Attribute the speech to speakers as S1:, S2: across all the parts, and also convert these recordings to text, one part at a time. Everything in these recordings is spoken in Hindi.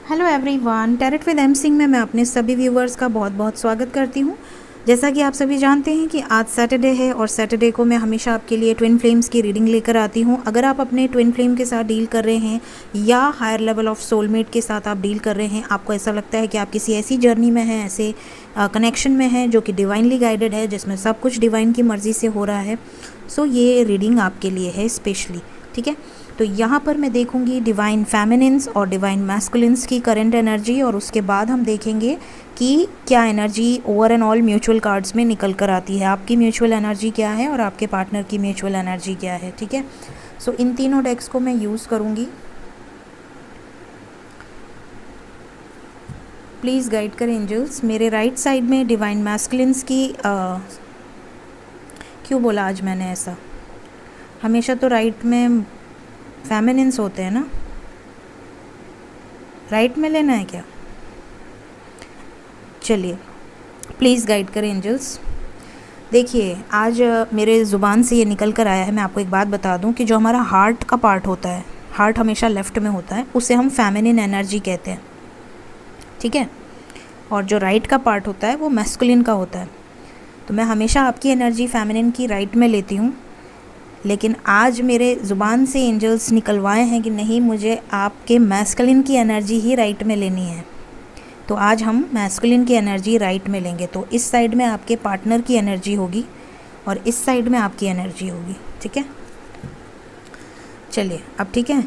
S1: Hello everyone, tarot with M Singh में मैं अपने सभी व्यूवर्स का बहुत बहुत स्वागत करती हूँ। जैसा कि आप सभी जानते हैं कि आज सैटरडे है और सैटरडे को मैं हमेशा आपके लिए ट्विन फ्लेम्स की रीडिंग लेकर आती हूँ। अगर आप अपने ट्विन फ्लेम के साथ डील कर रहे हैं या हायर लेवल ऑफ सोलमेट के साथ आप डील कर रहे हैं, आपको ऐसा लगता है कि आप किसी ऐसी जर्नी में हैं, ऐसे कनेक्शन में हैं जो कि डिवाइनली गाइडेड है, जिसमें सब कुछ डिवाइन की मर्ज़ी से हो रहा है, सो ये रीडिंग आपके लिए है स्पेशली। ठीक है, तो यहाँ पर मैं देखूँगी डिवाइन फेमिनिन्स और डिवाइन मैस्कुलिन्स की करंट एनर्जी, और उसके बाद हम देखेंगे कि क्या energy over and all mutual cards में निकल कर आती है, आपकी म्यूचुअल एनर्जी क्या है और आपके पार्टनर की म्यूचुअल एनर्जी क्या है। ठीक है, सो इन तीनों डेक्स को मैं यूज़ करूँगी। प्लीज़ गाइड करें एंजल्स। मेरे राइट साइड में डिवाइन मैस्कुलिन्स की क्यों बोला आज मैंने ऐसा, हमेशा तो राइट में फेमिनिन्स होते हैं ना, राइट में लेना है क्या? चलिए, प्लीज़ गाइड करें एंजल्स। देखिए, आज मेरे ज़ुबान से ये निकल कर आया है। मैं आपको एक बात बता दूं कि जो हमारा हार्ट का पार्ट होता है, हार्ट हमेशा लेफ़्ट में होता है, उसे हम फेमिनिन एनर्जी कहते हैं। ठीक है, और जो राइट का पार्ट होता है वो मैस्कुलिन का होता है। तो मैं हमेशा आपकी एनर्जी फेमिनिन की राइट में लेती हूँ, लेकिन आज मेरे ज़ुबान से एंजल्स निकलवाए हैं कि नहीं, मुझे आपके मैस्कुलिन की एनर्जी ही राइट में लेनी है। तो आज हम मैस्कुलिन की एनर्जी राइट में लेंगे। तो इस साइड में आपके पार्टनर की एनर्जी होगी और इस साइड में आपकी एनर्जी होगी। ठीक है, चलिए अब ठीक है,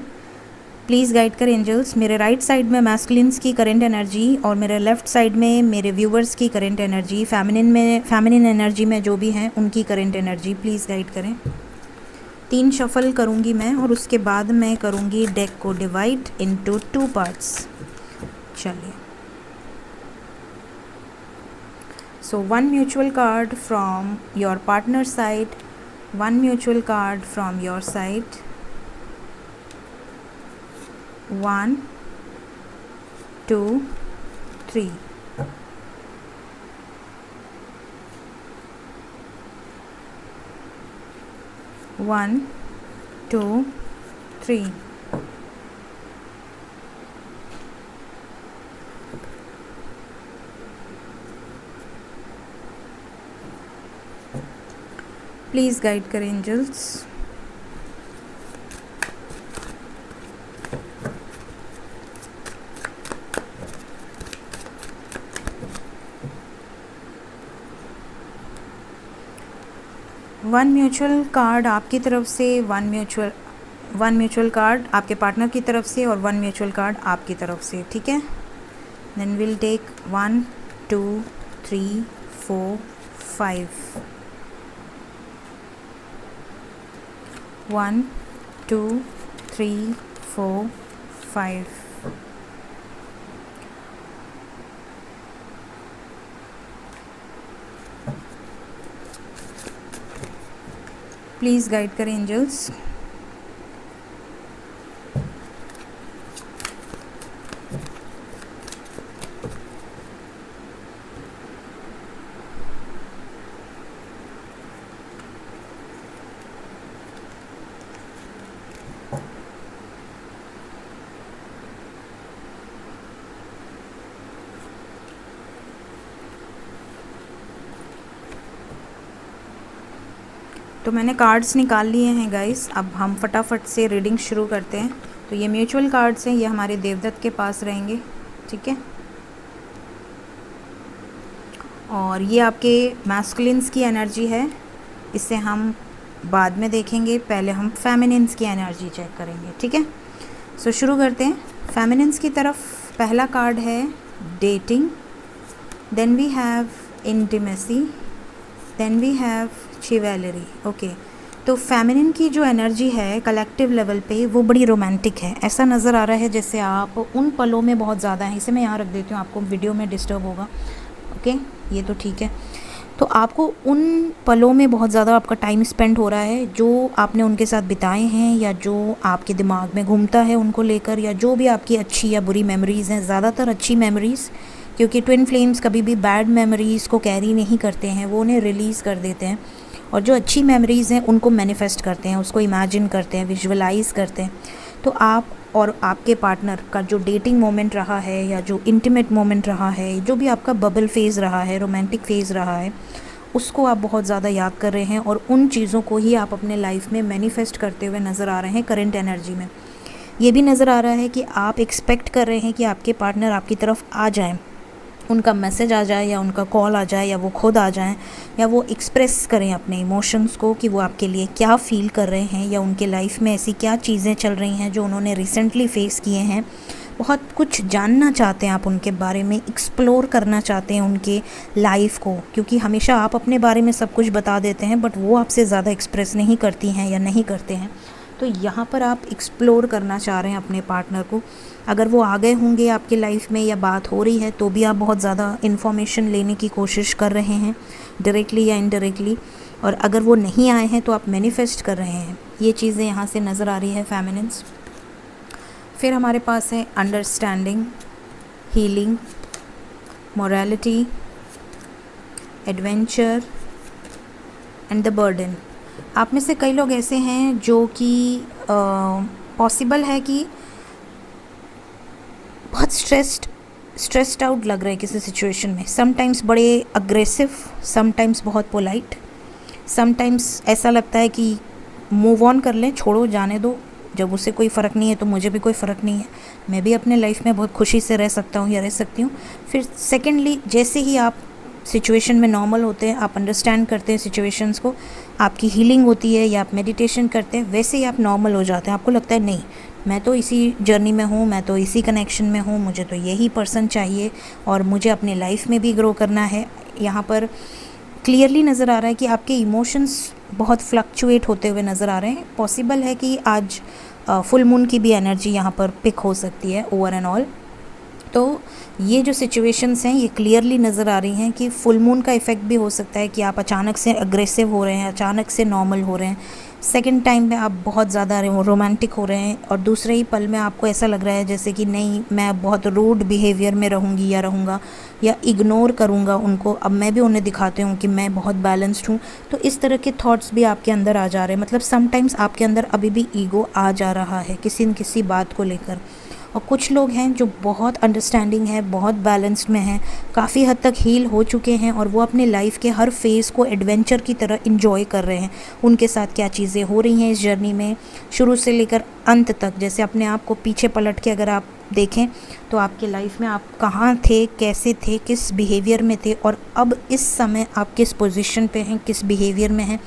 S1: प्लीज़ गाइड करें एंजल्स। मेरे राइट साइड में मैस्कुलिन्स की करंट एनर्जी और मेरे लेफ़्ट साइड में मेरे व्यूवर्स की करंट एनर्जी, फेमिनिन एनर्जी में जो भी हैं उनकी करंट एनर्जी प्लीज़ गाइड करें। 3 शफल करूँगी मैं और उसके बाद मैं करूँगी डेक को डिवाइड इनटू 2 पार्ट्स। चलिए, सो 1 mutual card from your partner side, 1 mutual card from your side, 1 2 3। One, 2, 3। Please guide करें एंजल्स। वन म्यूचुअल कार्ड आपकी तरफ से, वन म्यूचुअल कार्ड आपके पार्टनर की तरफ से और 1 म्यूचुअल कार्ड आपकी तरफ से। ठीक है, then will take 1 2 3 4 5। 1 2 3 4 5। Please guide करें एंजल्स। तो मैंने कार्ड्स निकाल लिए हैं गाइस। अब हम फटाफट से रीडिंग शुरू करते हैं। तो ये म्यूचुअल कार्ड्स हैं, ये हमारे देवदत्त के पास रहेंगे। ठीक है, और ये आपके मैस्कुलिन्स की एनर्जी है, इसे हम बाद में देखेंगे। पहले हम फेमिनिन्स की एनर्जी चेक करेंगे। ठीक है, सो शुरू करते हैं। फेमिनिन्स की तरफ पहला कार्ड है dating, then we have intimacy, then we have chivalry. Okay, तो फेमिनिन की जो एनर्जी है कलेक्टिव लेवल पे वो बड़ी रोमांटिक है। ऐसा नज़र आ रहा है जैसे आप उन पलों में बहुत ज़्यादा हैं। इसे मैं यहाँ रख देती हूँ, आपको वीडियो में डिस्टर्ब होगा। ओके, ये तो ठीक है। तो आपको उन पलों में बहुत ज़्यादा आपका टाइम स्पेंड हो रहा है, जो आपने उनके साथ बिताए हैं या जो आपके दिमाग में घूमता है उनको लेकर, या जो भी आपकी अच्छी या बुरी मेमोरीज़ हैं, ज़्यादातर अच्छी मेमोरीज़, क्योंकि ट्विन फ्लेम्स कभी भी बैड मेमोरीज़ को कैरी नहीं करते हैं, वो उन्हें रिलीज़ कर देते हैं। और जो अच्छी मेमोरीज़ हैं उनको मैनिफेस्ट करते हैं, उसको इमेजिन करते हैं, विजुअलाइज़ करते हैं। तो आप और आपके पार्टनर का जो डेटिंग मोमेंट रहा है या जो इंटीमेट मोमेंट रहा है, जो भी आपका बबल फेज़ रहा है, रोमांटिक फेज़ रहा है, उसको आप बहुत ज़्यादा याद कर रहे हैं और उन चीज़ों को ही आप अपने लाइफ में मैनिफेस्ट करते हुए नज़र आ रहे हैं करंट एनर्जी में। ये भी नज़र आ रहा है कि आप एक्सपेक्ट कर रहे हैं कि आपके पार्टनर आपकी तरफ आ जाएं, उनका मैसेज आ जाए या उनका कॉल आ जाए या वो खुद आ जाएं या वो एक्सप्रेस करें अपने इमोशंस को कि वो आपके लिए क्या फ़ील कर रहे हैं या उनके लाइफ में ऐसी क्या चीज़ें चल रही हैं जो उन्होंने रिसेंटली फ़ेस किए हैं। बहुत कुछ जानना चाहते हैं आप उनके बारे में, एक्सप्लोर करना चाहते हैं उनके लाइफ को, क्योंकि हमेशा आप अपने बारे में सब कुछ बता देते हैं बट वो आपसे ज़्यादा एक्सप्रेस नहीं करती हैं या नहीं करते हैं। तो यहाँ पर आप एक्सप्लोर करना चाह रहे हैं अपने पार्टनर को। अगर वो आ गए होंगे आपके लाइफ में या बात हो रही है तो भी आप बहुत ज़्यादा इन्फॉर्मेशन लेने की कोशिश कर रहे हैं, डायरेक्टली या इनडायरेक्टली। और अगर वो नहीं आए हैं तो आप मैनिफेस्ट कर रहे हैं। ये चीज़ें यहाँ से नज़र आ रही है फेमिनिन्स। फिर हमारे पास है understanding, healing, morality, adventure and the burden. आप में से कई लोग ऐसे हैं जो कि पॉसिबल है कि बहुत स्ट्रेस्ड आउट लग रहे हैं किसी सिचुएशन में। समटाइम्स बड़े अग्रेसिव, समटाइम्स बहुत पोलाइट, समटाइम्स ऐसा लगता है कि मूव ऑन कर लें, छोड़ो, जाने दो, जब उसे कोई फ़र्क नहीं है तो मुझे भी कोई फ़र्क नहीं है, मैं भी अपने लाइफ में बहुत खुशी से रह सकता हूँ या रह सकती हूँ। फिर सेकेंडली, जैसे ही आप सिचुएशन में नॉर्मल होते हैं, आप अंडरस्टैंड करते हैं सिचुएशंस को, आपकी हीलिंग होती है या आप मेडिटेशन करते हैं, वैसे ही आप नॉर्मल हो जाते हैं। आपको लगता है नहीं, मैं तो इसी जर्नी में हूँ, मैं तो इसी कनेक्शन में हूँ, मुझे तो यही पर्सन चाहिए और मुझे अपनी लाइफ में भी ग्रो करना है। यहाँ पर क्लियरली नज़र आ रहा है कि आपके इमोशंस बहुत फ्लक्चुएट होते हुए नज़र आ रहे हैं। पॉसिबल है कि आज फुल मून की भी एनर्जी यहाँ पर पिक हो सकती है ओवर एंड ऑल। तो ये जो सिचुएशंस हैं ये क्लियरली नज़र आ रही हैं कि फुल मून का इफ़ेक्ट भी हो सकता है कि आप अचानक से अग्रेसिव हो रहे हैं, अचानक से नॉर्मल हो रहे हैं, सेकंड टाइम में आप बहुत ज़्यादा रोमांटिक हो रहे हैं और दूसरे ही पल में आपको ऐसा लग रहा है जैसे कि नहीं, मैं बहुत रूड बिहेवियर में रहूँगी या रहूँगा या इग्नोर करूँगा उनको, अब मैं भी उन्हें दिखाती हूँ कि मैं बहुत बैलेंस्ड हूँ। तो इस तरह के थॉट्स भी आपके अंदर आ जा रहे हैं। मतलब समटाइम्स आपके अंदर अभी भी ईगो आ जा रहा है किसी न किसी बात को लेकर। और कुछ लोग हैं जो बहुत अंडरस्टैंडिंग है, बहुत बैलेंस्ड में हैं, काफ़ी हद तक हील हो चुके हैं और वो अपने लाइफ के हर फेज़ को एडवेंचर की तरह इंजॉय कर रहे हैं। उनके साथ क्या चीज़ें हो रही हैं इस जर्नी में, शुरू से लेकर अंत तक। जैसे अपने आप को पीछे पलट के अगर आप देखें तो आपके लाइफ में आप कहाँ थे, कैसे थे, किस बिहेवियर में थे और अब इस समय आप किस पोजीशन पे हैं, किस बिहेवियर में हैं,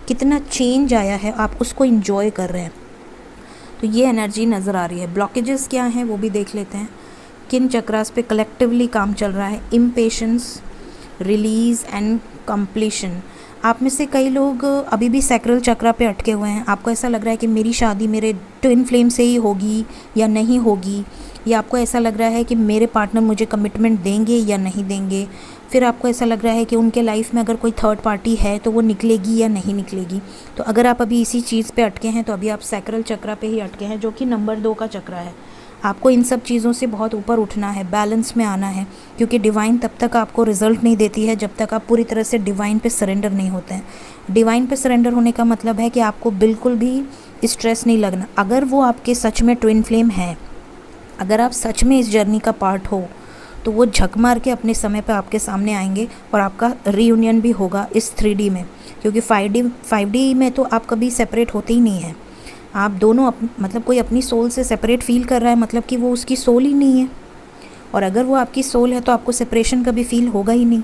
S1: कितना चेंज आया है, आप उसको इंजॉय कर रहे हैं। तो ये एनर्जी नज़र आ रही है। ब्लॉकेजेस क्या हैं वो भी देख लेते हैं। किन चक्रास पे कलेक्टिवली काम चल रहा है? Impatience, release and completion. आप में से कई लोग अभी भी सैक्रल चक्रा पे अटके हुए हैं। आपको ऐसा लग रहा है कि मेरी शादी मेरे ट्विन फ्लेम से ही होगी या नहीं होगी, या आपको ऐसा लग रहा है कि मेरे पार्टनर मुझे कमिटमेंट देंगे या नहीं देंगे। फिर आपको ऐसा लग रहा है कि उनके लाइफ में अगर कोई थर्ड पार्टी है तो वो निकलेगी या नहीं निकलेगी। तो अगर आप अभी इसी चीज़ पे अटके हैं तो अभी आप सैक्रल चक्रा पे ही अटके हैं, जो कि नंबर 2 का चक्रा है। आपको इन सब चीज़ों से बहुत ऊपर उठना है, बैलेंस में आना है, क्योंकि डिवाइन तब तक आपको रिजल्ट नहीं देती है जब तक आप पूरी तरह से डिवाइन पे सरेंडर नहीं होते हैं। डिवाइन पे सरेंडर होने का मतलब है कि आपको बिल्कुल भी स्ट्रेस नहीं लगना। अगर वो आपके सच में ट्विन फ्लेम है, अगर आप सच में इस जर्नी का पार्ट हो, तो वो झक मार के अपने समय पे आपके सामने आएंगे और आपका रीयूनियन भी होगा इस 3D में, क्योंकि 5D में तो आप कभी सेपरेट होते ही नहीं हैं। आप दोनों मतलब कोई अपनी सोल से सेपरेट फील कर रहा है मतलब कि वो उसकी सोल ही नहीं है, और अगर वो आपकी सोल है तो आपको सेपरेशन कभी फील होगा ही नहीं।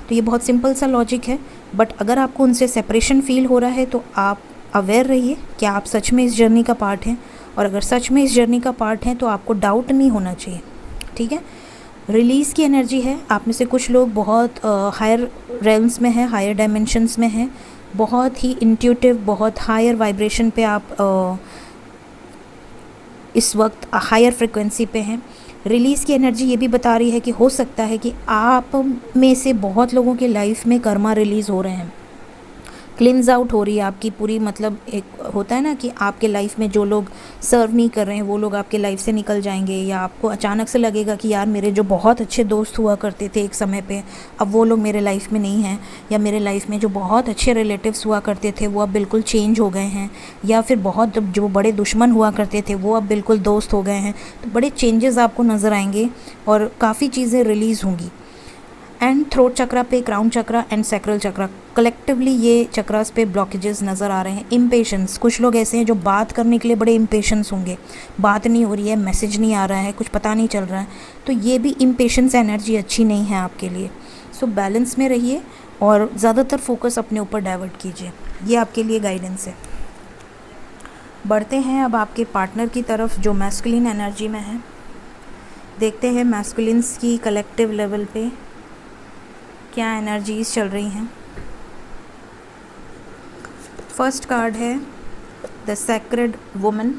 S1: तो ये बहुत सिंपल सा लॉजिक है। बट अगर आपको उनसे सेपरेशन फील हो रहा है तो आप अवेयर रहिए कि आप सच में इस जर्नी का पार्ट हैं, और अगर सच में इस जर्नी का पार्ट हैं तो आपको डाउट नहीं होना चाहिए। ठीक है। रिलीज़ की एनर्जी है। आप में से कुछ लोग बहुत हायर रेल्म्स में हैं, हायर डायमेंशंस में हैं, बहुत ही इंट्यूटिव, बहुत हायर वाइब्रेशन पे आप इस वक्त हायर फ्रिक्वेंसी पे हैं। रिलीज़ की एनर्जी ये भी बता रही है कि हो सकता है कि आप में से बहुत लोगों के लाइफ में कर्मा रिलीज़ हो रहे हैं। क्लिनज आउट हो रही है आपकी पूरी, मतलब एक होता है ना कि आपके लाइफ में जो लोग सर्व नहीं कर रहे हैं वो लोग आपके लाइफ से निकल जाएंगे, या आपको अचानक से लगेगा कि यार मेरे जो बहुत अच्छे दोस्त हुआ करते थे एक समय पे, अब वो लोग मेरे लाइफ में नहीं हैं, या मेरे लाइफ में जो बहुत अच्छे रिलेटिव्स हुआ करते थे वो अब बिल्कुल चेंज हो गए हैं, या फिर बहुत जो बड़े दुश्मन हुआ करते थे वो अब बिल्कुल दोस्त हो गए हैं। तो बड़े चेंजेस आपको नज़र आएंगे और काफ़ी चीज़ें रिलीज़ होंगी। एंड थ्रोट चक्रा पे, crown chakra and sacral chakra, collectively ये चक्रास पे ब्लॉकेजेस नज़र आ रहे हैं। इम्पेशेंस, कुछ लोग ऐसे हैं जो बात करने के लिए बड़े इम्पेशेंस होंगे, बात नहीं हो रही है, मैसेज नहीं आ रहा है, कुछ पता नहीं चल रहा है, तो ये भी इम्पेशेंस एनर्जी अच्छी नहीं है आपके लिए। सो बैलेंस में रहिए और ज़्यादातर फोकस अपने ऊपर डाइवर्ट कीजिए, ये आपके लिए गाइडेंस है। बढ़ते हैं अब आपके पार्टनर की तरफ जो मैस्कुलिन एनर्जी में है। देखते हैं मैस्कुलिन्स की कलेक्टिव लेवल पे क्या एनर्जीज चल रही हैं। फर्स्ट कार्ड है the sacred woman,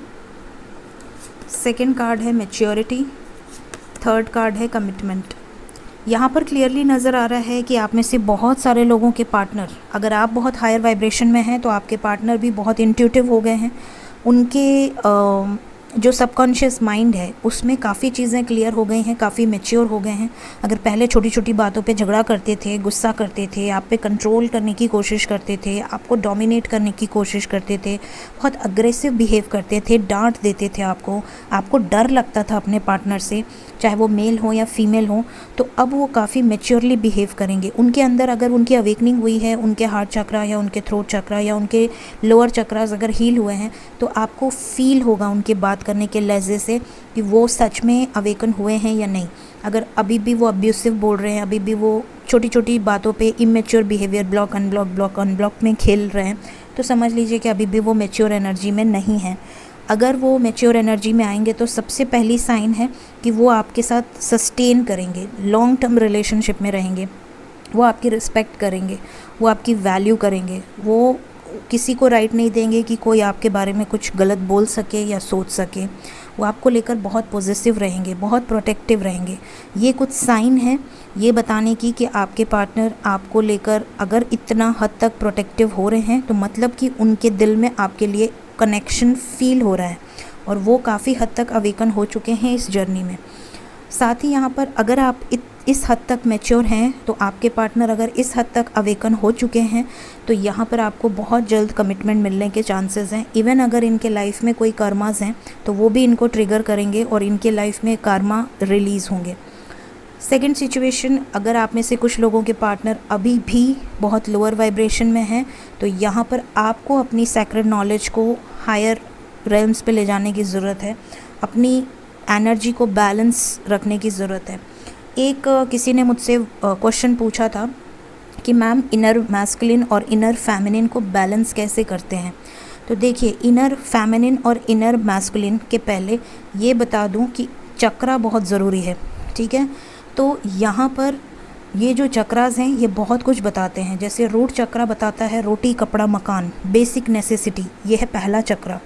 S1: second card है मैच्योरिटी, थर्ड कार्ड है कमिटमेंट। यहाँ पर क्लियरली नज़र आ रहा है कि आप में से बहुत सारे लोगों के पार्टनर, अगर आप बहुत हायर वाइब्रेशन में हैं तो आपके पार्टनर भी बहुत इंट्यूटिव हो गए हैं। उनके जो सबकॉन्शियस माइंड है उसमें काफ़ी चीज़ें क्लियर हो गई हैं, काफ़ी मैच्योर हो गए हैं। अगर पहले छोटी छोटी बातों पे झगड़ा करते थे, गुस्सा करते थे, आप पे कंट्रोल करने की कोशिश करते थे, आपको डोमिनेट करने की कोशिश करते थे, बहुत अग्रेसिव बिहेव करते थे, डांट देते थे आपको डर लगता था अपने पार्टनर से, चाहे वो मेल हो या फीमेल हो, तो अब वो काफ़ी मैच्योरली बिहेव करेंगे। उनके अंदर अगर उनकी अवेकनिंग हुई है, उनके हार्ट चक्रा या उनके थ्रोट चक्रा या उनके लोअर चक्रास अगर हील हुए हैं, तो आपको फील होगा उनके बात करने के लहजे से कि वो सच में अवेकन हुए हैं या नहीं। अगर अभी भी वो अब्यूसिव बोल रहे हैं, अभी भी वो छोटी छोटी बातों पे इमेच्योर बिहेवियर, ब्लॉक अनब्लॉक में खेल रहे हैं, तो समझ लीजिए कि अभी भी वो मैच्योर एनर्जी में नहीं है। अगर वो मैच्योर एनर्जी में आएंगे तो सबसे पहली साइन है कि वो आपके साथ सस्टेन करेंगे, लॉन्ग टर्म रिलेशनशिप में रहेंगे, वो आपकी रिस्पेक्ट करेंगे, वो आपकी वैल्यू करेंगे, वो किसी को राइट नहीं देंगे कि कोई आपके बारे में कुछ गलत बोल सके या सोच सके। वो आपको लेकर बहुत पॉजिटिव रहेंगे, बहुत प्रोटेक्टिव रहेंगे। ये कुछ साइन है ये बताने की कि आपके पार्टनर आपको लेकर अगर इतना हद तक प्रोटेक्टिव हो रहे हैं तो मतलब कि उनके दिल में आपके लिए कनेक्शन फील हो रहा है और वो काफ़ी हद तक अवेकन हो चुके हैं इस जर्नी में। साथ ही यहाँ पर अगर आप इस हद तक मैच्योर हैं तो आपके पार्टनर अगर इस हद तक अवेकन हो चुके हैं तो यहाँ पर आपको बहुत जल्द कमिटमेंट मिलने के चांसेस हैं। इवन अगर इनके लाइफ में कोई कर्मास हैं तो वो भी इनको ट्रिगर करेंगे और इनके लाइफ में कर्मा रिलीज़ होंगे। सेकंड सिचुएशन, अगर आप में से कुछ लोगों के पार्टनर अभी भी बहुत लोअर वाइब्रेशन में हैं तो यहाँ पर आपको अपनी सैक्रेड नॉलेज को हायर रेल्म्स पे ले जाने की ज़रूरत है, अपनी एनर्जी को बैलेंस रखने की ज़रूरत है। एक किसी ने मुझसे क्वेश्चन पूछा था कि मैम इनर मैस्कुलिन और इनर फेमिनिन को बैलेंस कैसे करते हैं। तो देखिए, इनर फेमिनिन और इनर मैस्कुलिन के पहले ये बता दूं कि चक्रा बहुत ज़रूरी है, ठीक है। तो यहाँ पर ये जो चक्रास हैं ये बहुत कुछ बताते हैं। जैसे रूट चक्रा बताता है रोटी कपड़ा मकान, बेसिक नेसेसिटी, ये है पहला चक्रा।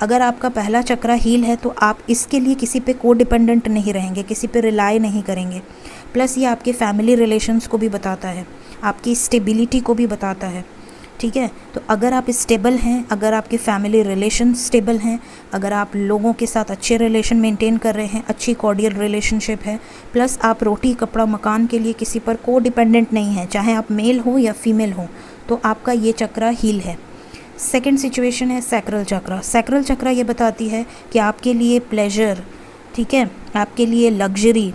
S1: अगर आपका पहला चक्रा हील है तो आप इसके लिए किसी पे को डिपेंडेंट नहीं रहेंगे, किसी पे रिलाई नहीं करेंगे। प्लस ये आपके फैमिली रिलेशंस को भी बताता है, आपकी स्टेबिलिटी को भी बताता है, ठीक है। तो अगर आप स्टेबल हैं, अगर आपके फैमिली रिलेशन स्टेबल हैं, अगर आप लोगों के साथ अच्छे रिलेशन मेंटेन कर रहे हैं, अच्छी कॉर्डियल रिलेशनशिप है, प्लस आप रोटी कपड़ा मकान के लिए किसी पर को डिपेंडेंट नहीं है, चाहे आप मेल हो या फीमेल हो, तो आपका ये चक्रा हील है। सेकंड सिचुएशन है सैक्रल चक्रा। सैक्रल चक्रा ये बताती है कि आपके लिए प्लेजर, ठीक है, आपके लिए लग्जरी,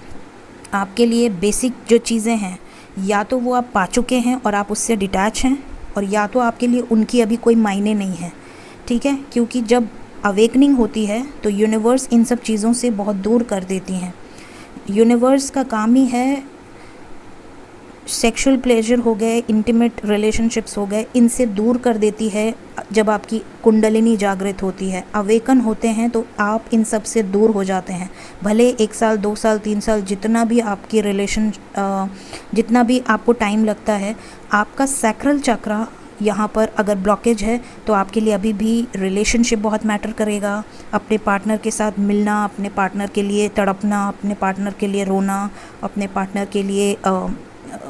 S1: आपके लिए बेसिक जो चीज़ें हैं, या तो वो आप पा चुके हैं और आप उससे डिटैच हैं, और या तो आपके लिए उनकी अभी कोई मायने नहीं है, ठीक है। क्योंकि जब अवेकनिंग होती है तो यूनिवर्स इन सब चीज़ों से बहुत दूर कर देती हैं। यूनिवर्स का काम ही है सेक्सुअल प्लेजर हो गए, इंटीमेट रिलेशनशिप्स हो गए, इनसे दूर कर देती है। जब आपकी कुंडलिनी जागृत होती है, अवेकन होते हैं, तो आप इन सब से दूर हो जाते हैं। भले 1 साल 2 साल 3 साल जितना भी आपकी रिलेशन जितना भी आपको टाइम लगता है, आपका सैक्रल चक्रा यहाँ पर अगर ब्लॉकेज है तो आपके लिए अभी भी रिलेशनशिप बहुत मैटर करेगा। अपने पार्टनर के साथ मिलना, अपने पार्टनर के लिए तड़पना, अपने पार्टनर के लिए रोना, अपने पार्टनर के लिए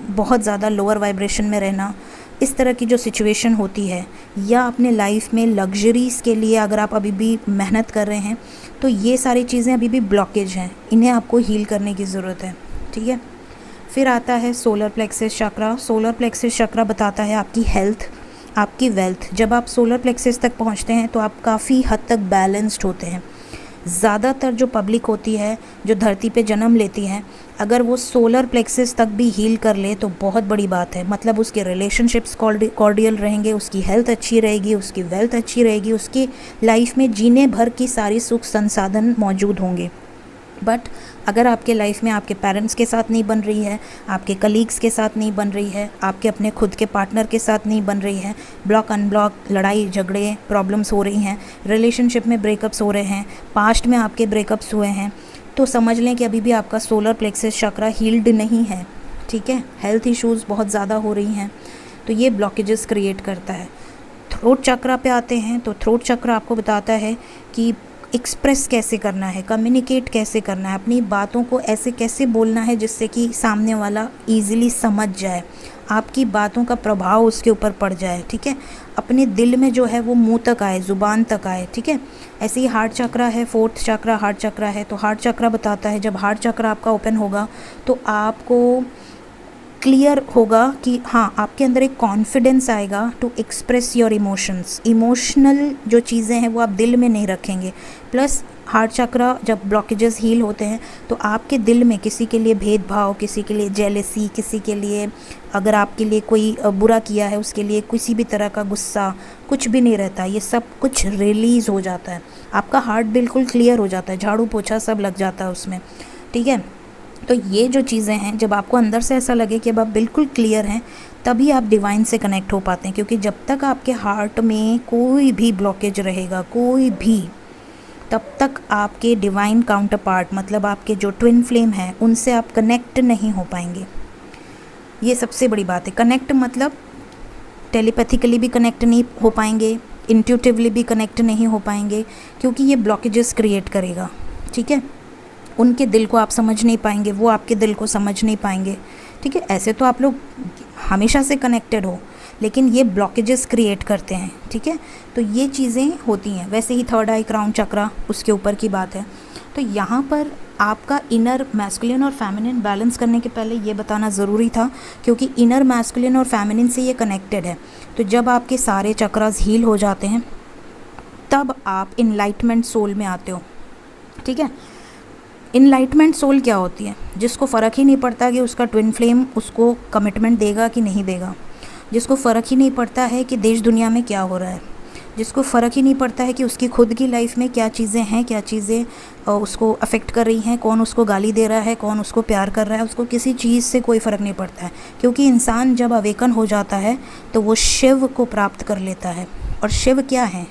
S1: बहुत ज़्यादा लोअर वाइब्रेशन में रहना, इस तरह की जो सिचुएशन होती है, या अपने लाइफ में लग्जरीज़ के लिए अगर आप अभी भी मेहनत कर रहे हैं, तो ये सारी चीज़ें अभी भी ब्लॉकेज हैं, इन्हें आपको हील करने की ज़रूरत है। ठीक है, फिर आता है सोलर प्लेक्सस चक्रा। सोलर प्लेक्सस चक्रा बताता है आपकी हेल्थ, आपकी वेल्थ। जब आप सोलर प्लेक्सस तक पहुंचते हैं तो आप काफ़ी हद तक बैलेंस्ड होते हैं। ज़्यादातर जो पब्लिक होती है, जो धरती पे जन्म लेती है, अगर वो सोलर प्लेक्सस तक भी हील कर ले तो बहुत बड़ी बात है। मतलब उसके रिलेशनशिप्स कॉर्डियल रहेंगे, उसकी हेल्थ अच्छी रहेगी, उसकी वेल्थ अच्छी रहेगी, उसकी लाइफ में जीने भर की सारी सुख संसाधन मौजूद होंगे। बट अगर आपके लाइफ में आपके पेरेंट्स के साथ नहीं बन रही है, आपके कलीग्स के साथ नहीं बन रही है, आपके अपने खुद के पार्टनर के साथ नहीं बन रही है, ब्लॉक अनब्लॉक लड़ाई झगड़े प्रॉब्लम्स हो रही हैं, रिलेशनशिप में ब्रेकअप्स हो रहे हैं, पास्ट में आपके ब्रेकअप्स हुए हैं, तो समझ लें कि अभी भी आपका सोलर प्लेक्सस चक्रा हील्ड नहीं है। ठीक है, हेल्थ इश्यूज़ बहुत ज़्यादा हो रही हैं, तो ये ब्लॉकेजेस क्रिएट करता है। थ्रोट चक्रा पे आते हैं तो थ्रोट चक्रा आपको बताता है कि एक्सप्रेस कैसे करना है, कम्युनिकेट कैसे करना है, अपनी बातों को ऐसे कैसे बोलना है जिससे कि सामने वाला ईज़िली समझ जाए, आपकी बातों का प्रभाव उसके ऊपर पड़ जाए। ठीक है, अपने दिल में जो है वो मुंह तक आए, ज़ुबान तक आए। ठीक है, ऐसे ही हार्ट चक्रा है, फोर्थ चक्रा हार्ट चक्रा है। तो हार्ट चक्रा बताता है जब हार्ट चक्रा आपका ओपन होगा तो आपको क्लियर होगा कि हाँ, आपके अंदर एक कॉन्फिडेंस आएगा to express your emotions. Emotional जो चीज़ें हैं वो आप दिल में नहीं रखेंगे। प्लस हार्ट चक्रा जब ब्लॉकेजेस हील होते हैं तो आपके दिल में किसी के लिए भेदभाव, किसी के लिए जेलसी, किसी के लिए अगर आपके लिए कोई बुरा किया है उसके लिए किसी भी तरह का गुस्सा कुछ भी नहीं रहता। ये सब कुछ रिलीज़ हो जाता है, आपका हार्ट बिल्कुल क्लियर हो जाता है, झाड़ू पोछा सब लग जाता है उसमें। ठीक है, तो ये जो चीज़ें हैं, जब आपको अंदर से ऐसा लगे कि अब आप बिल्कुल क्लियर हैं, तभी आप डिवाइन से कनेक्ट हो पाते हैं। क्योंकि जब तक आपके हार्ट में कोई भी ब्लॉकेज रहेगा, कोई भी, तब तक आपके डिवाइन काउंटर पार्ट मतलब आपके जो ट्विन फ्लेम हैं उनसे आप कनेक्ट नहीं हो पाएंगे। ये सबसे बड़ी बात है। कनेक्ट मतलब टेलीपैथिकली भी कनेक्ट नहीं हो पाएंगे, इंट्यूटिवली भी कनेक्ट नहीं हो पाएंगे, क्योंकि ये ब्लॉकेजेस क्रिएट करेगा। ठीक है, उनके दिल को आप समझ नहीं पाएंगे, वो आपके दिल को समझ नहीं पाएंगे। ठीक है, ऐसे तो आप लोग हमेशा से कनेक्टेड हो, लेकिन ये ब्लॉकेजेस क्रिएट करते हैं। ठीक है, तो ये चीज़ें होती हैं। वैसे ही थर्ड आई क्राउन चक्रा, उसके ऊपर की बात है। तो यहाँ पर आपका इनर मैस्कुलिन और फेमिनिन बैलेंस करने के पहले ये बताना ज़रूरी था, क्योंकि इनर मैस्कुलिन और फेमिनिन से ये कनेक्टेड है। तो जब आपके सारे चक्रास हील हो जाते हैं तब आप इनलाइटमेंट सोल में आते हो। ठीक है, इनलाइटमेंट सोल क्या होती है? जिसको फ़र्क ही नहीं पड़ता कि उसका ट्विन फ्लेम उसको कमिटमेंट देगा कि नहीं देगा, जिसको फ़र्क ही नहीं पड़ता है कि देश दुनिया में क्या हो रहा है, जिसको फ़र्क ही नहीं पड़ता है कि उसकी खुद की लाइफ में क्या चीज़ें हैं, क्या चीज़ें उसको अफेक्ट कर रही हैं, कौन उसको गाली दे रहा है, कौन उसको प्यार कर रहा है, उसको किसी चीज़ से कोई फ़र्क नहीं पड़ता है। क्योंकि इंसान जब अवेकन हो जाता है तो वो शिव को प्राप्त कर लेता है। और शिव क्या है?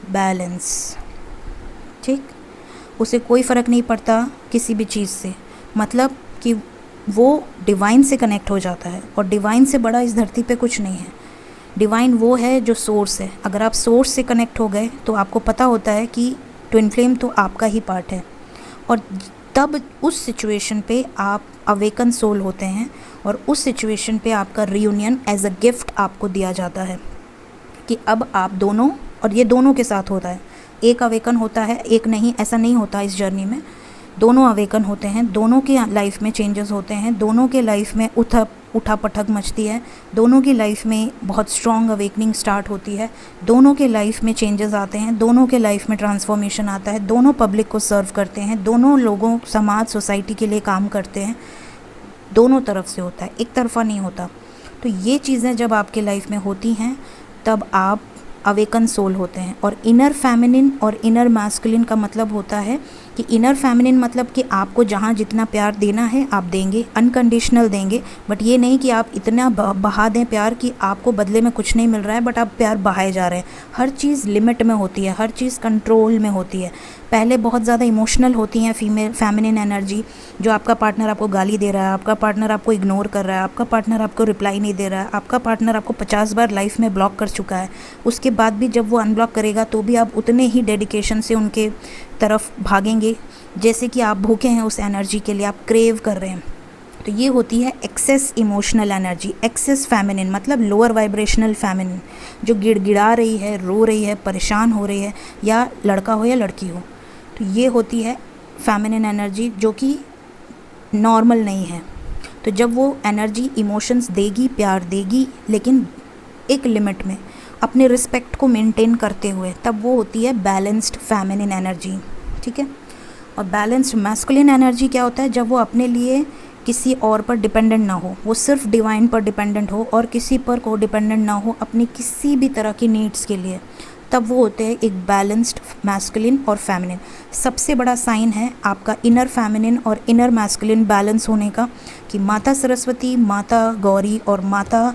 S1: बैलेंस। ठीक, उसे कोई फ़र्क नहीं पड़ता किसी भी चीज़ से, मतलब कि वो डिवाइन से कनेक्ट हो जाता है। और डिवाइन से बड़ा इस धरती पे कुछ नहीं है। डिवाइन वो है जो सोर्स है। अगर आप सोर्स से कनेक्ट हो गए तो आपको पता होता है कि ट्विन फ्लेम तो आपका ही पार्ट है। और तब उस सिचुएशन पे आप अवेकन सोल होते हैं, और उस सिचुएशन पे आपका रियूनियन एज अ गिफ्ट आपको दिया जाता है कि अब आप दोनों, और ये दोनों के साथ होता है, एक अवेकन होता है एक नहीं, ऐसा नहीं होता इस जर्नी में। दोनों अवेकन होते हैं, दोनों के लाइफ में चेंजेस होते हैं, दोनों के लाइफ में उठा पटक मचती है, दोनों की लाइफ में बहुत स्ट्रॉन्ग अवेकनिंग स्टार्ट होती है, दोनों के लाइफ में चेंजेस आते हैं, दोनों के लाइफ में ट्रांसफॉर्मेशन आता है, दोनों पब्लिक को सर्व करते हैं, दोनों लोगों, समाज, सोसाइटी के लिए काम करते हैं। दोनों तरफ से होता है, एक तरफा नहीं होता। तो ये चीज़ें जब आपके लाइफ में होती हैं तब आप अवेकन सोल होते हैं। और इनर फेमिनिन और इनर मैस्कुलिन का मतलब होता है कि इनर फेमिनिन मतलब कि आपको जहाँ जितना प्यार देना है आप देंगे, अनकंडीशनल देंगे। बट ये नहीं कि आप इतना बहा दें प्यार कि आपको बदले में कुछ नहीं मिल रहा है, बट आप प्यार बहाए जा रहे हैं। हर चीज़ लिमिट में होती है, हर चीज़ कंट्रोल में होती है। पहले बहुत ज़्यादा इमोशनल होती हैं फेमिनिन एनर्जी, जो आपका पार्टनर आपको गाली दे रहा है, आपका पार्टनर आपको इग्नोर कर रहा है, आपका पार्टनर आपको रिप्लाई नहीं दे रहा है, आपका पार्टनर आपको 50 बार लाइफ में ब्लॉक कर चुका है। उसके बाद भी जब वो अनब्लॉक करेगा तो भी आप उतने ही डेडिकेशन से उनके तरफ भागेंगे जैसे कि आप भूखे हैं उस एनर्जी के लिए, आप क्रेव कर रहे हैं। तो ये होती है excess emotional energy. Excess feminine मतलब लोअर वाइब्रेशनल फेमिनिन, जो गिड़गिड़ा रही है, रो रही है, परेशान हो रही है, या लड़का हो या लड़की हो, तो ये होती है फेमिनिन एनर्जी जो कि नॉर्मल नहीं है। तो जब वो एनर्जी इमोशंस देगी, प्यार देगी, लेकिन एक लिमिट में अपने रिस्पेक्ट को मेंटेन करते हुए, तब वो होती है बैलेंस्ड फेमिनिन एनर्जी। ठीक है। और बैलेंस्ड मैस्कुलिन एनर्जी क्या होता है? जब वो अपने लिए किसी और पर डिपेंडेंट ना हो, वो सिर्फ डिवाइन पर डिपेंडेंट हो और किसी पर को डिपेंडेंट ना हो अपनी किसी भी तरह की नीड्स के लिए, तब वो होते हैं एक बैलेंस्ड मैस्कुलिन और फेमिनिन। सबसे बड़ा साइन है आपका इनर फेमिनिन और इनर मैस्कुलिन बैलेंस होने का कि माता सरस्वती, माता गौरी और माता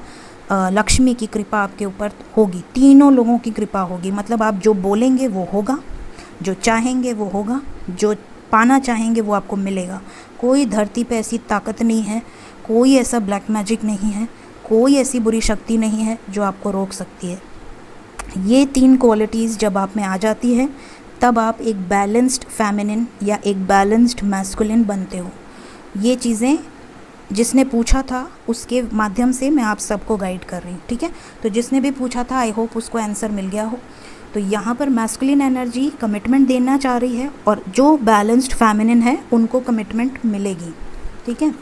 S1: लक्ष्मी की कृपा आपके ऊपर होगी। तीनों लोगों की कृपा होगी। मतलब आप जो बोलेंगे वो होगा, जो चाहेंगे वो होगा, जो पाना चाहेंगे वो आपको मिलेगा। कोई धरती पे ऐसी ताकत नहीं है, कोई ऐसा ब्लैक मैजिक नहीं है, कोई ऐसी बुरी शक्ति नहीं है जो आपको रोक सकती है। ये 3 क्वालिटीज़ जब आप में आ जाती है, तब आप एक बैलेंस्ड फेमिनिन या एक बैलेंस्ड मैस्कुलिन बनते हो। ये चीज़ें जिसने पूछा था उसके माध्यम से मैं आप सबको गाइड कर रही हूँ। ठीक है। तो जिसने भी पूछा था, आई होप उसको आंसर मिल गया हो। तो यहाँ पर मैस्कुलिन एनर्जी कमिटमेंट देना चाह रही है और जो बैलेंस्ड फेमिनिन है उनको कमिटमेंट मिलेगी। ठीक है।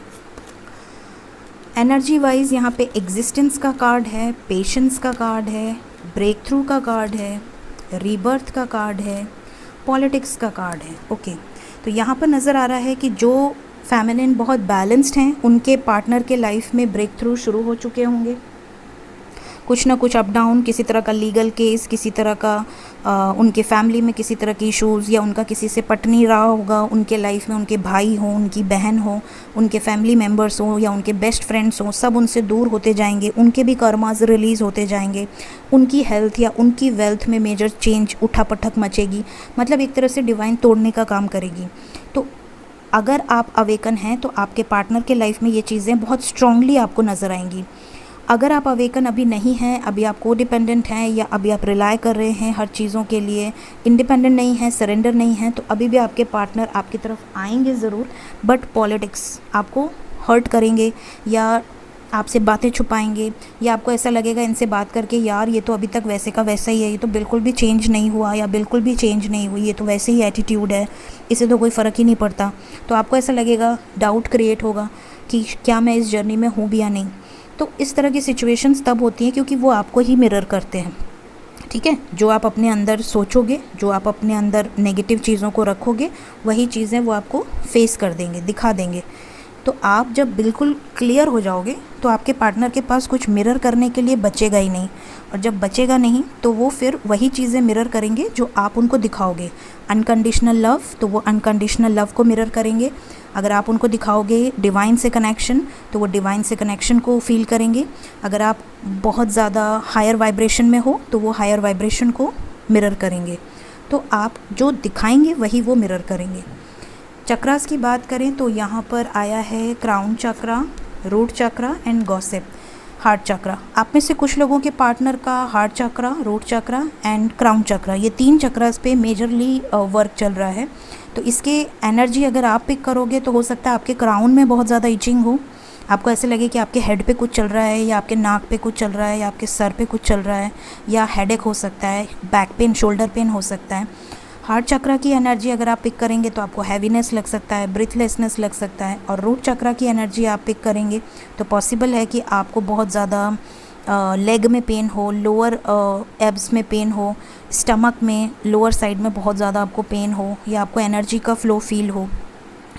S1: एनर्जी वाइज यहाँ पे एग्जिस्टेंस का कार्ड है, पेशेंस का कार्ड है, ब्रेक थ्रू का कार्ड है, रीबर्थ का कार्ड है, पॉलिटिक्स का कार्ड है। ओके। तो यहाँ पर नज़र आ रहा है कि जो फेमिनिन बहुत बैलेंस्ड हैं, उनके पार्टनर के लाइफ में ब्रेक थ्रू शुरू हो चुके होंगे। कुछ ना कुछ अप डाउन, किसी तरह का लीगल केस, किसी तरह का उनके फैमिली में किसी तरह की इश्यूज़, या उनका किसी से पट नहीं रहा होगा उनके लाइफ में, उनके भाई हो, उनकी बहन हो, उनके फैमिली मेम्बर्स हो या उनके बेस्ट फ्रेंड्स हो, सब उनसे दूर होते जाएंगे। उनके भी कर्मास रिलीज़ होते जाएंगे। उनकी हेल्थ या उनकी वेल्थ में मेजर चेंज, उठापटक मचेगी। मतलब एक तरह से डिवाइन तोड़ने का काम करेगी। तो अगर आप अवेकन हैं तो आपके पार्टनर के लाइफ में ये चीज़ें बहुत स्ट्रांगली आपको नज़र आएंगी। अगर आप अवेकन अभी नहीं हैं, अभी आप को डिपेंडेंट हैं, या अभी आप रिलाई कर रहे हैं हर चीज़ों के लिए, इंडिपेंडेंट नहीं हैं, सरेंडर नहीं हैं, तो अभी भी आपके पार्टनर आपकी तरफ आएंगे ज़रूर, बट पॉलिटिक्स आपको हर्ट करेंगे या आपसे बातें छुपाएंगे, या आपको ऐसा लगेगा इनसे बात करके यार ये तो अभी तक वैसे का वैसा ही है, ये तो बिल्कुल भी चेंज नहीं हुआ या बिल्कुल भी चेंज नहीं हुई, ये तो वैसे ही एटीट्यूड है, इसे तो कोई फ़र्क ही नहीं पड़ता। तो आपको ऐसा लगेगा, डाउट क्रिएट होगा कि क्या मैं इस जर्नी में हूँ भी या नहीं। तो इस तरह की सिचुएशंस तब होती हैं क्योंकि वो आपको ही मिरर करते हैं। ठीक है। जो आप अपने अंदर सोचोगे, जो आप अपने अंदर नेगेटिव चीज़ों को रखोगे, वही चीज़ें वो आपको फेस कर देंगे, दिखा देंगे। तो आप जब बिल्कुल क्लियर हो जाओगे तो आपके पार्टनर के पास कुछ मिरर करने के लिए बचेगा ही नहीं, और जब बचेगा नहीं तो वो फिर वही चीज़ें मिरर करेंगे जो आप उनको दिखाओगे। अनकंडीशनल लव, तो वो अनकंडीशनल लव को मिरर करेंगे। अगर आप उनको दिखाओगे डिवाइन से कनेक्शन, तो वो डिवाइन से कनेक्शन को फील करेंगे। अगर आप बहुत ज़्यादा हायर वाइब्रेशन में हो तो वो हायर वाइब्रेशन को मिरर करेंगे। तो आप जो दिखाएंगे वही वो मिरर करेंगे। चक्रास की बात करें तो यहाँ पर आया है crown chakra, root chakra and gossip, heart chakra. आप में से कुछ लोगों के पार्टनर का heart chakra, root chakra and crown chakra, ये 3 चक्रास पे मेजरली वर्क चल रहा है। तो इसके एनर्जी अगर आप पिक करोगे तो हो सकता है आपके क्राउन में बहुत ज़्यादा इचिंग हो, आपको ऐसे लगे कि आपके हेड पे कुछ चल रहा है, या आपके नाक पे कुछ चल रहा है, या आपके सर पे कुछ चल रहा है, या हेडेक हो सकता है, बैक पेन, शोल्डर पेन हो सकता है। हार्ट चक्रा की एनर्जी अगर आप पिक करेंगे तो आपको हैवीनेस लग सकता है, ब्रीथलेसनेस लग सकता है। और रूट चक्रा की एनर्जी आप पिक करेंगे तो पॉसिबल है कि आपको बहुत ज़्यादा लेग में पेन हो, लोअर एब्स में पेन हो, स्टमक में लोअर साइड में बहुत ज़्यादा आपको पेन हो, या आपको एनर्जी का फ्लो फील हो।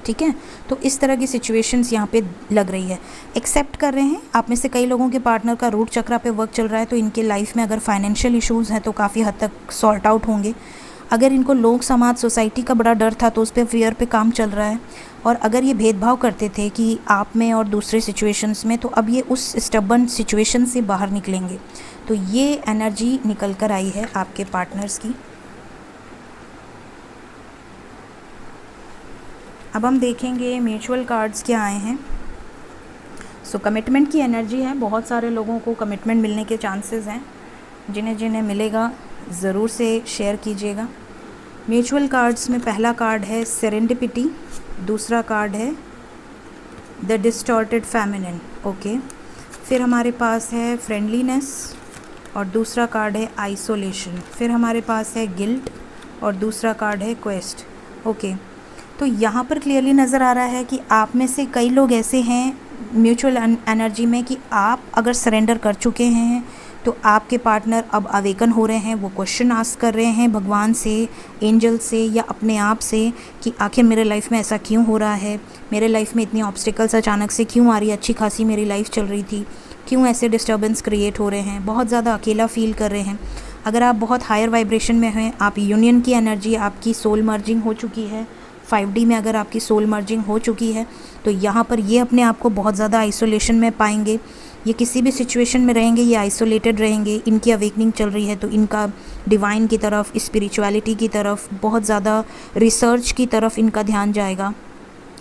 S1: ठीक है। तो इस तरह की सिचुएशंस यहाँ पे लग रही है। एक्सेप्ट कर रहे हैं आप में से कई लोगों के पार्टनर का रूट चक्रा पे वर्क चल रहा है, तो इनके लाइफ में अगर फाइनेंशियल इश्यूज़ हैं तो काफ़ी हद तक सॉर्ट आउट होंगे। अगर इनको लोग, समाज, सोसाइटी का बड़ा डर था तो उस पर फियर पे काम चल रहा है। और अगर ये भेदभाव करते थे कि आप में और दूसरे सिचुएशंस में, तो अब ये उस स्टबर्न सिचुएशन से बाहर निकलेंगे। तो ये एनर्जी निकल कर आई है आपके पार्टनर्स की। अब हम देखेंगे म्यूचुअल कार्ड्स क्या आए हैं। सो कमिटमेंट की एनर्जी है, बहुत सारे लोगों को कमिटमेंट मिलने के चांसेस हैं। जिन्हें जिन्हें मिलेगा ज़रूर से शेयर कीजिएगा। म्यूचुअल कार्ड्स में पहला कार्ड है सेरेंडिपिटी, दूसरा कार्ड है द डिस्टॉर्टेड फेमिनिन, ओके। फिर हमारे पास है फ्रेंडलीनेस और दूसरा कार्ड है आइसोलेशन। फिर हमारे पास है गिल्ट और दूसरा कार्ड है क्वेस्ट, ओके। तो यहाँ पर क्लियरली नज़र आ रहा है कि आप में से कई लोग ऐसे हैं म्यूचुअल एनर्जी में कि आप अगर सरेंडर कर चुके हैं तो आपके पार्टनर अब अवेकन हो रहे हैं, वो क्वेश्चन आस्क कर रहे हैं भगवान से, एंजल से या अपने आप से कि आखिर मेरे लाइफ में ऐसा क्यों हो रहा है, मेरे लाइफ में इतनी ऑब्स्टिकल्स अचानक से क्यों आ रही है, अच्छी खासी मेरी लाइफ चल रही थी, क्यों ऐसे डिस्टर्बेंस क्रिएट हो रहे हैं, बहुत ज़्यादा अकेला फील कर रहे हैं। अगर आप बहुत हायर वाइब्रेशन में हैं, आप यूनियन की एनर्जी, आपकी सोल मर्जिंग हो चुकी है, 5D में अगर आपकी सोल मर्जिंग हो चुकी है तो यहाँ पर ये अपने आप को बहुत ज़्यादा आइसोलेशन में पाएंगे। ये किसी भी सिचुएशन में रहेंगे, ये आइसोलेटेड रहेंगे। इनकी अवेकनिंग चल रही है तो इनका डिवाइन की तरफ, स्पिरिचुअलिटी की तरफ, बहुत ज़्यादा रिसर्च की तरफ इनका ध्यान जाएगा।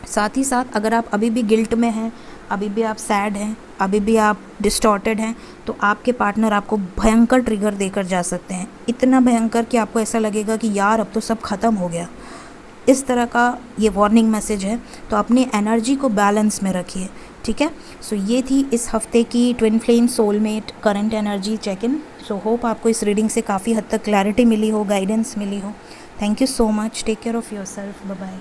S1: साथ ही साथ अगर आप अभी भी गिल्ट में हैं, अभी भी आप सैड हैं, अभी भी आप डिस्टॉर्टेड हैं, तो आपके पार्टनर आपको भयंकर ट्रिगर देकर जा सकते हैं, इतना भयंकर कि आपको ऐसा लगेगा कि यार अब तो सब ख़त्म हो गया। इस तरह का ये वार्निंग मैसेज है। तो अपनी एनर्जी को बैलेंस में रखिए, ठीक है। सो ये थी इस हफ्ते की twin flame soulmate current energy check in. So hope आपको इस रीडिंग से काफ़ी हद तक क्लैरिटी मिली हो, गाइडेंस मिली हो। Thank you so much, take care of yourself, bye bye.